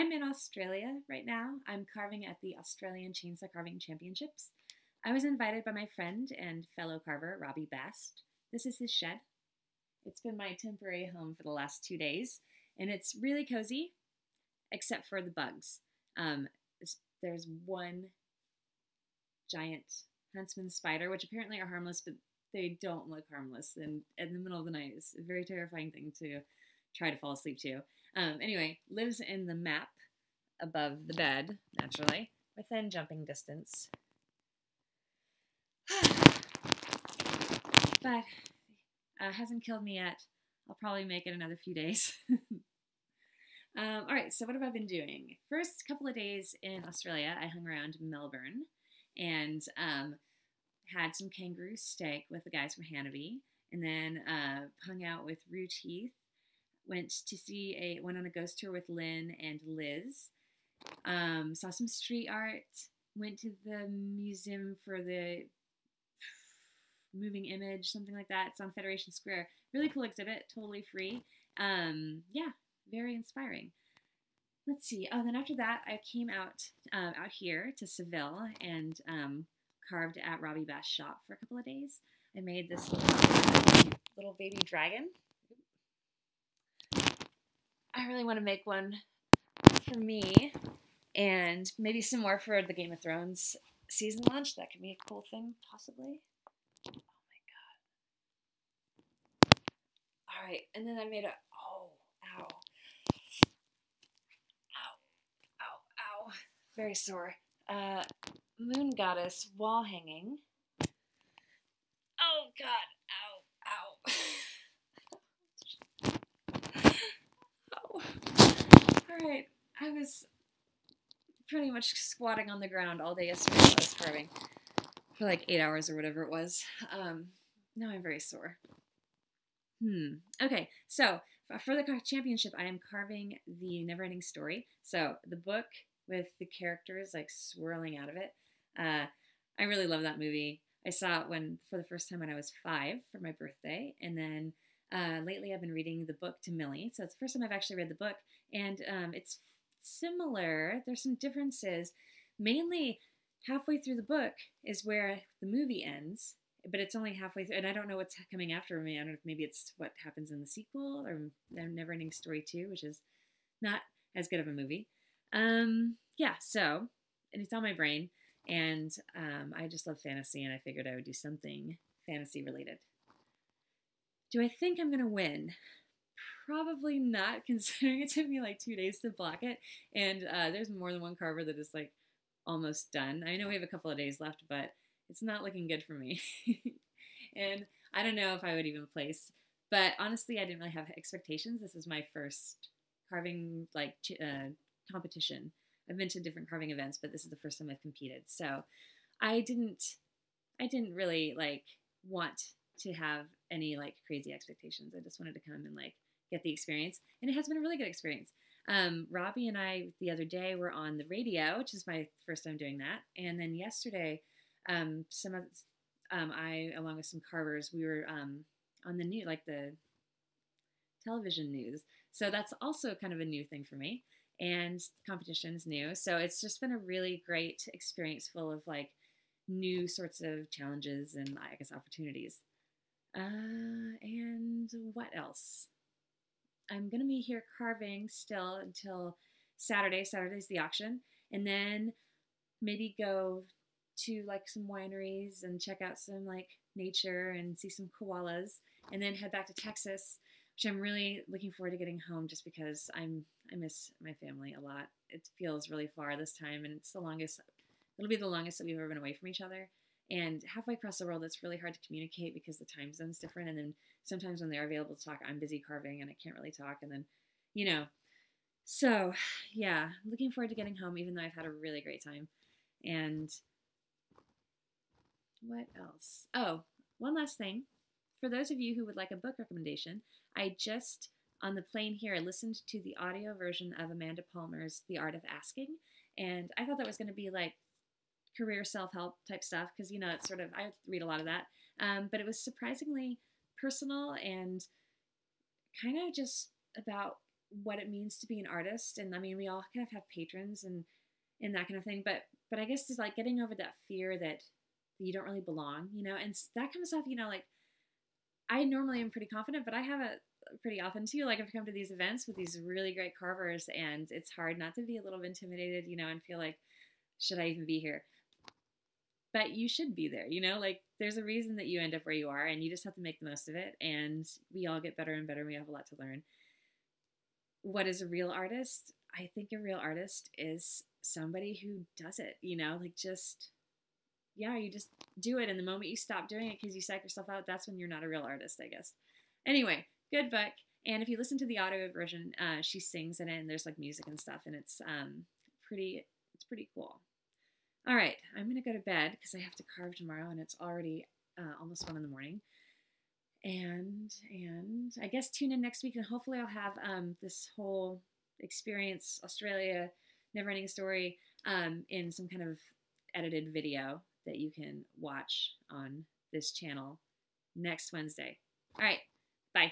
I'm in Australia right now. I'm carving at the Australian Chainsaw Carving Championships. I was invited by my friend and fellow carver, Robbie Bast. This is his shed. It's been my temporary home for the last 2 days, and it's really cozy, except for the bugs. There's one giant huntsman spider, which apparently are harmless, but they don't look harmless. And in the middle of the night, it's a very terrifying thing to try to fall asleep to. Anyway, lives in the map above the bed, naturally, within jumping distance. But hasn't killed me yet. I'll probably make it another few days. All right, so what have I been doing? First couple of days in Australia, I hung around Melbourne and had some kangaroo steak with the guys from Hanabi, and then hung out with Rue Teeth. Went on a ghost tour with Lynn and Liz. Saw some street art. Went to the museum for the moving image, something like that. It's on Federation Square. Really cool exhibit, totally free. Yeah, very inspiring. Let's see. Oh, then after that, I came out here to Seville and carved at Robbie Bast's shop for a couple of days. I made this little baby dragon. I really want to make one for me and maybe some more for the Game of Thrones season launch. That could be a cool thing, possibly. Oh my god. All right, and then I made ow. Very sore. Moon Goddess wall hanging. Oh god, ow. Alright, I was pretty much squatting on the ground all day yesterday while I was carving. For like 8 hours or whatever it was. Now I'm very sore. Okay, so for the championship, I am carving the Neverending Story. So the book with the characters like swirling out of it. I really love that movie. I saw it for the first time when I was 5 for my birthday, and then lately I've been reading the book to Millie. So it's the first time I've actually read the book, and it's similar. There's some differences. Mainly halfway through the book is where the movie ends, but it's only halfway through, and I don't know what's coming after me. I don't know if maybe it's what happens in the sequel or Neverending Story 2, which is not as good of a movie. Yeah, so, and it's on my brain, and I just love fantasy, and I figured I would do something fantasy related. Do I think I'm going to win? Probably not, considering it took me like 2 days to block it, and there's more than one carver that is like almost done. I know we have a couple of days left, but it's not looking good for me. And I don't know if I would even place, but honestly, I didn't really have expectations. This is my first carving competition. I've been to different carving events, but this is the first time I've competed. So I didn't really like want to have any like crazy expectations. I just wanted to come and like get the experience, and it has been a really good experience. Robbie and I the other day were on the radio, which is my first time doing that, and then yesterday, I along with some carvers, we were on the new the television news. So that's also kind of a new thing for me. And competition is new. So it's just been a really great experience full of like new sorts of challenges and I guess opportunities. And what else? I'm going to be here carving still until Saturday. Saturday's the auction. And then maybe go to like some wineries and check out some like nature and see some koalas, and then head back to Texas, which I'm really looking forward to getting home just because I miss my family a lot. It feels really far this time, and it'll be the longest that we've ever been away from each other. And halfway across the world, it's really hard to communicate because the time zone's different, and then sometimes when they're available to talk, I'm busy carving and I can't really talk, and then, so yeah, looking forward to getting home, even though I've had a really great time. And what else? Oh, one last thing. For those of you who would like a book recommendation, I just, on the plane here, listened to the audio version of Amanda Palmer's The Art of Asking, and I thought that was going to be like career self-help type stuff, because, it's sort of, I read a lot of that, but it was surprisingly personal and kind of just about what it means to be an artist. And I mean, we all kind of have patrons and that kind of thing, but I guess it's like getting over that fear that you don't really belong, you know, and that kind of stuff, you know, like I normally am pretty confident, but I have it pretty often too. Like I've come to these events with these really great carvers, and it's hard not to be a little intimidated, you know, and feel like, should I even be here? But you should be there, you know, like there's a reason that you end up where you are, and you just have to make the most of it. And we all get better and better. We have a lot to learn. What is a real artist? I think a real artist is somebody who does it, you know, like just, yeah, you just do it. And the moment you stop doing it because you psych yourself out, that's when you're not a real artist, I guess. Anyway, good book. And if you listen to the audio version, she sings in it, and there's like music and stuff, and it's pretty cool. All right, I'm gonna go to bed because I have to carve tomorrow, and it's already almost 1 in the morning. And I guess tune in next week, and hopefully I'll have this whole experience, Australia, never-ending story, in some kind of edited video that you can watch on this channel next Wednesday. All right, bye.